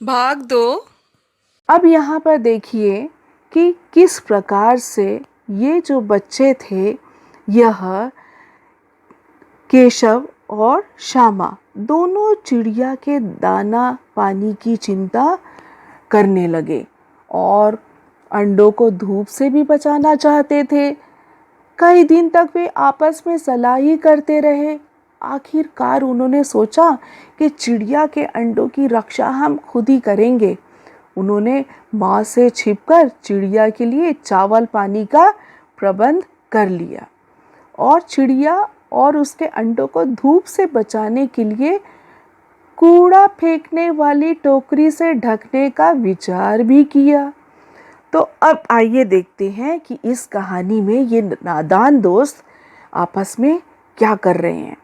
भाग दो। अब यहाँ पर देखिए कि किस प्रकार से ये जो बच्चे थे, यह केशव और श्यामा दोनों चिड़िया के दाना पानी की चिंता करने लगे और अंडों को धूप से भी बचाना चाहते थे। कई दिन तक वे आपस में सलाह ही करते रहे। आखिरकार उन्होंने सोचा कि चिड़िया के अंडों की रक्षा हम खुद ही करेंगे। उन्होंने माँ से छिपकर चिड़िया के लिए चावल पानी का प्रबंध कर लिया और चिड़िया और उसके अंडों को धूप से बचाने के लिए कूड़ा फेंकने वाली टोकरी से ढकने का विचार भी किया। तो अब आइए देखते हैं कि इस कहानी में ये नादान दोस्त आपस में क्या कर रहे हैं,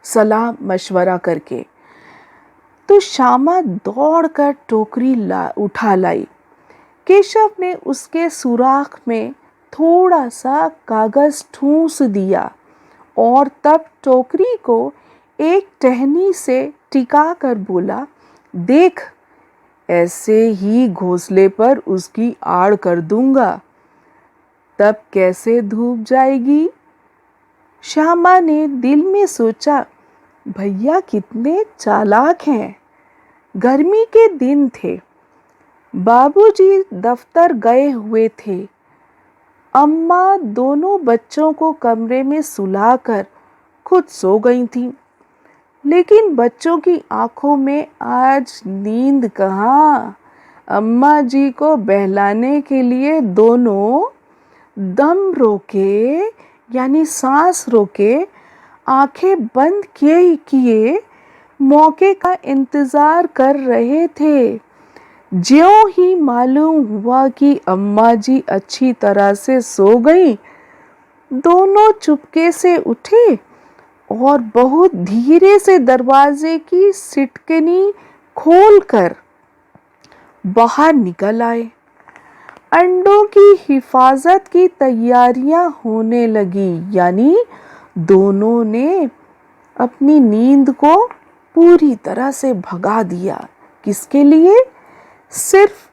सलाह मशवरा करके। तो श्यामा दौड़कर टोकरी उठा लाई। केशव ने उसके सुराख में थोड़ा सा कागज ठूंस दिया और तब टोकरी को एक टहनी से टिका कर बोला, देख, ऐसे ही घोंसले पर उसकी आड़ कर दूंगा, तब कैसे धूप जाएगी। श्यामा ने दिल में सोचा, भैया कितने चालाक हैं। गर्मी के दिन थे, बाबूजी दफ्तर गए हुए थे, अम्मा दोनों बच्चों को कमरे में सुलाकर खुद सो गई थीं। लेकिन बच्चों की आंखों में आज नींद कहाँ। अम्मा जी को बहलाने के लिए दोनों दम रोके यानी सांस रोके आंखें बंद किए किए मौके का इंतजार कर रहे थे। ज्यों ही मालूम हुआ कि अम्मा जी अच्छी तरह से सो गई, दोनों चुपके से उठे और बहुत धीरे से दरवाजे की सिटकनी खोलकर बाहर निकल आए। अंडों की हिफाजत की तैयारियां होने लगी, यानी दोनों ने अपनी नींद को पूरी तरह से भगा दिया। किसके लिए? सिर्फ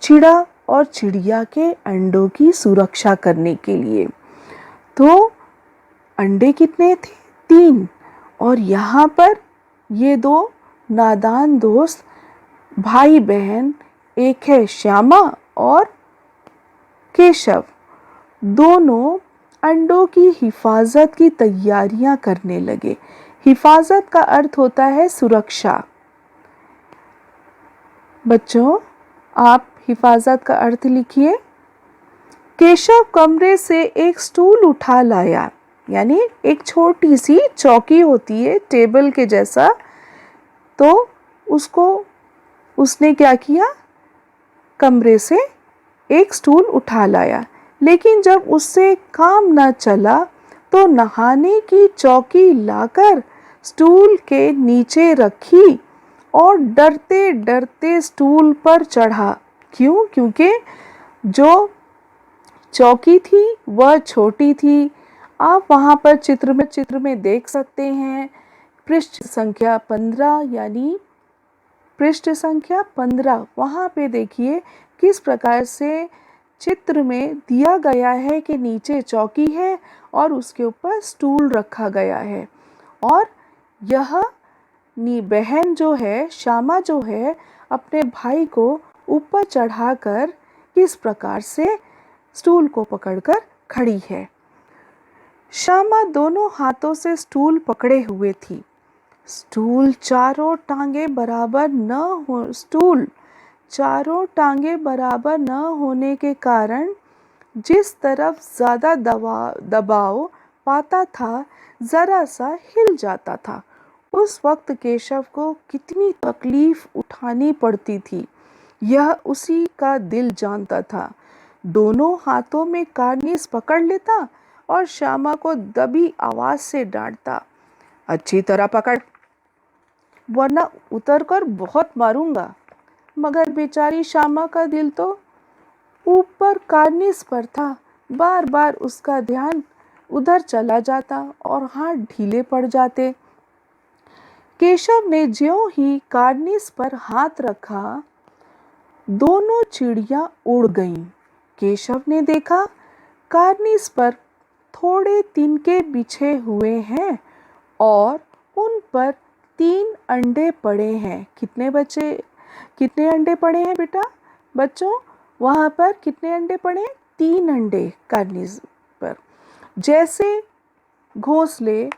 चिड़ा और चिड़िया के अंडों की सुरक्षा करने के लिए। तो अंडे कितने थे? 3। और यहाँ पर ये दो नादान दोस्त भाई बहन, एक है श्यामा और केशव, दोनों अंडों की हिफाजत की तैयारियां करने लगे। हिफाजत का अर्थ होता है सुरक्षा। बच्चों, आप हिफाजत का अर्थ लिखिए। केशव कमरे से एक स्टूल उठा लाया, यानी एक छोटी सी चौकी होती है टेबल के जैसा, तो उसने क्या किया, कमरे से एक स्टूल उठा लाया। लेकिन जब उससे काम न चला तो नहाने की चौकी लाकर स्टूल के नीचे रखी और डरते डरते स्टूल पर चढ़ा। क्यों? क्योंकि जो चौकी थी वह छोटी थी। आप वहाँ पर चित्र में देख सकते हैं, पृष्ठ संख्या 15, यानी पृष्ठ संख्या 15, वहाँ पे देखिए किस प्रकार से चित्र में दिया गया है कि नीचे चौकी है और उसके ऊपर स्टूल रखा गया है। और यह बहन जो है, श्यामा जो है, अपने भाई को ऊपर चढ़ाकर किस प्रकार से स्टूल को पकड़कर खड़ी है। श्यामा दोनों हाथों से स्टूल पकड़े हुए थी। स्टूल चारों टांगे बराबर न होने के कारण जिस तरफ ज़्यादा दबाव पाता था, ज़रा सा हिल जाता था। उस वक्त केशव को कितनी तकलीफ उठानी पड़ती थी, यह उसी का दिल जानता था। दोनों हाथों में कार्निस पकड़ लेता और श्यामा को दबी आवाज से डांटता, अच्छी तरह पकड़, वरना उतरकर बहुत मारूंगा। मगर बेचारी श्यामा का दिल तो ऊपर कार्निस पर था। बार बार उसका ध्यान उधर चला जाता और हाथ ढीले पड़ जाते। केशव ने ज्यों ही कार्निस पर हाथ रखा, दोनों चिड़िया उड़ गईं। केशव ने देखा कार्निस पर थोड़े तिनके बिछे हुए हैं और उन पर 3 अंडे पड़े हैं। कितने अंडे पड़े हैं बेटा? बच्चों, वहाँ पर कितने अंडे पड़े हैं? 3 अंडे कार्निस पर। जैसे घोंसले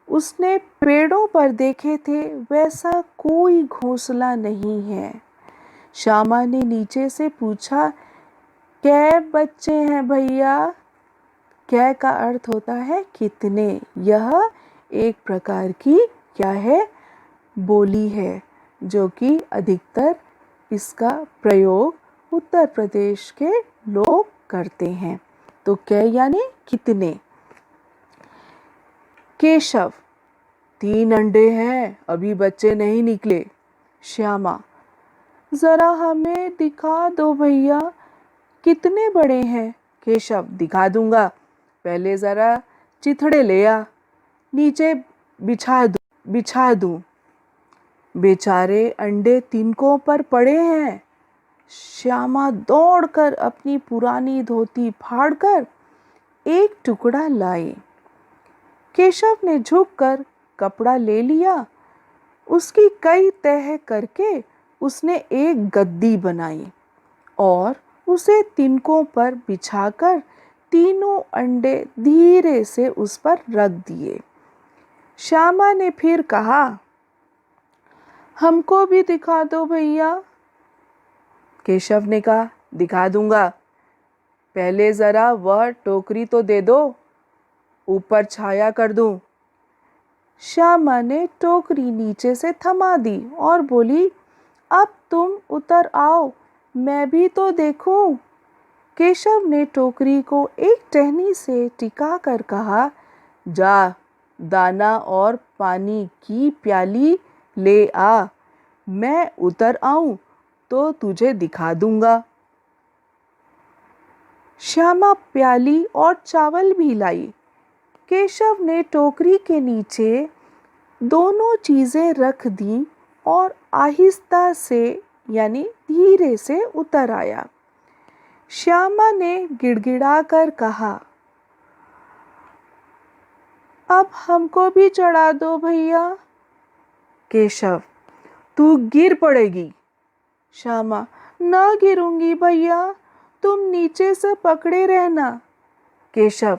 उसने पेड़ों पर देखे थे, वैसा कोई घोंसला नहीं है। श्यामा ने नीचे से पूछा, कै बच्चे हैं भैया? कै का अर्थ होता है कितने। यह एक प्रकार की क्या है? बोली है, जो कि अधिकतर इसका प्रयोग उत्तर प्रदेश के लोग करते हैं। तो कै यानी कितने। केशव, 3 अंडे हैं, अभी बच्चे नहीं निकले। श्यामा, जरा हमें दिखा दो भैया, कितने बड़े हैं? केशव, दिखा दूंगा, पहले जरा चिथड़े ले आ, नीचे बिछा दूं। बेचारे अंडे तिनकों पर पड़े हैं। श्यामा दौड़कर अपनी पुरानी धोती फाड़कर एक टुकड़ा लाई। केशव ने झुककर कपड़ा ले लिया। उसकी कई तह करके उसने एक गद्दी बनाई और उसे तिनकों पर बिछाकर तीनों अंडे धीरे से उस पर रख दिए। श्यामा ने फिर कहा, हमको भी दिखा दो भैया। केशव ने कहा, दिखा दूंगा, पहले जरा वह टोकरी तो दे दो, ऊपर छाया कर दूं। श्यामा ने टोकरी नीचे से थमा दी और बोली, अब तुम उतर आओ, मैं भी तो देखूं। केशव ने टोकरी को एक टहनी से टिका कर कहा, जा, दाना और पानी की प्याली ले आ, मैं उतर आऊं तो तुझे दिखा दूंगा। श्यामा प्याली और चावल भी लाई। केशव ने टोकरी के नीचे दोनों चीजें रख दी और आहिस्ता से यानी धीरे से उतर आया। श्यामा ने गिड़गिड़ाकर कहा, अब हमको भी चढ़ा दो भैया। केशव, तू गिर पड़ेगी। श्यामा, ना गिरूंगी भैया, तुम नीचे से पकड़े रहना। केशव,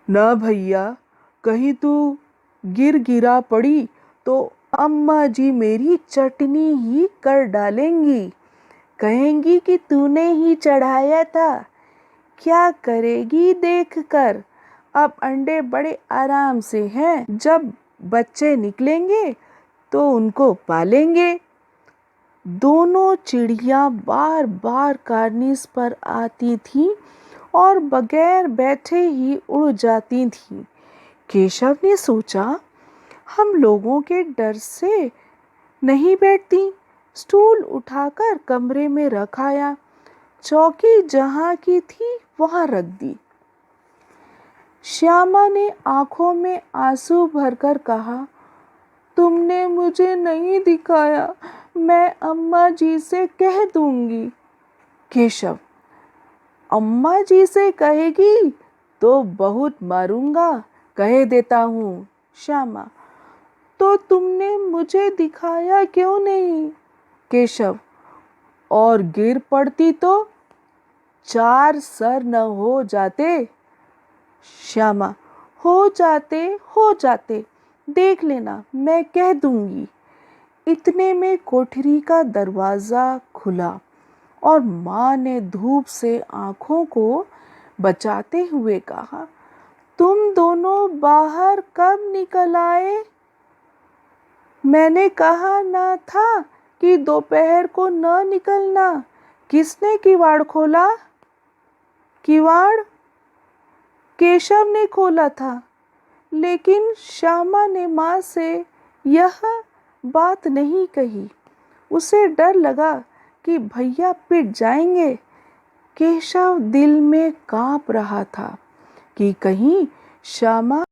ना भैया, कहीं तू गिरा पड़ी तो अम्मा जी मेरी चटनी ही कर डालेंगी, कहेंगी कि तूने ही चढ़ाया था। क्या करेगी देखकर, अब अंडे बड़े आराम से हैं, जब बच्चे निकलेंगे तो उनको पालेंगे। दोनों चिड़िया बार बार कार्निस पर आती थीं और बगैर बैठे ही उड़ जाती थीं। केशव ने सोचा, हम लोगों के डर से नहीं बैठती। स्टूल उठाकर कमरे में रख आया, चौकी जहाँ की थी वहाँ रख दी। श्यामा ने आंखों में आंसू भरकर कहा, तुमने मुझे नहीं दिखाया, मैं अम्मा जी से कह दूंगी। केशव, अम्मा जी से कहेगी तो बहुत मारूंगा, कह देता हूँ। श्यामा, तो तुमने मुझे दिखाया क्यों नहीं? केशव, और गिर पड़ती तो 4 सर न हो जाते। श्यामा, हो जाते, देख लेना, मैं कह दूंगी। इतने में कोठरी का दरवाजा खुला और माँ ने धूप से आंखों को बचाते हुए कहा, तुम दोनों बाहर कब निकल आए? मैंने कहा ना था कि दोपहर को न निकलना। किसने किवाड़ खोला? किवाड़ केशव ने खोला था, लेकिन श्यामा ने माँ से यह बात नहीं कही। उसे डर लगा कि भैया पिट जाएंगे। केशव दिल में कांप रहा था कि कहीं श्यामा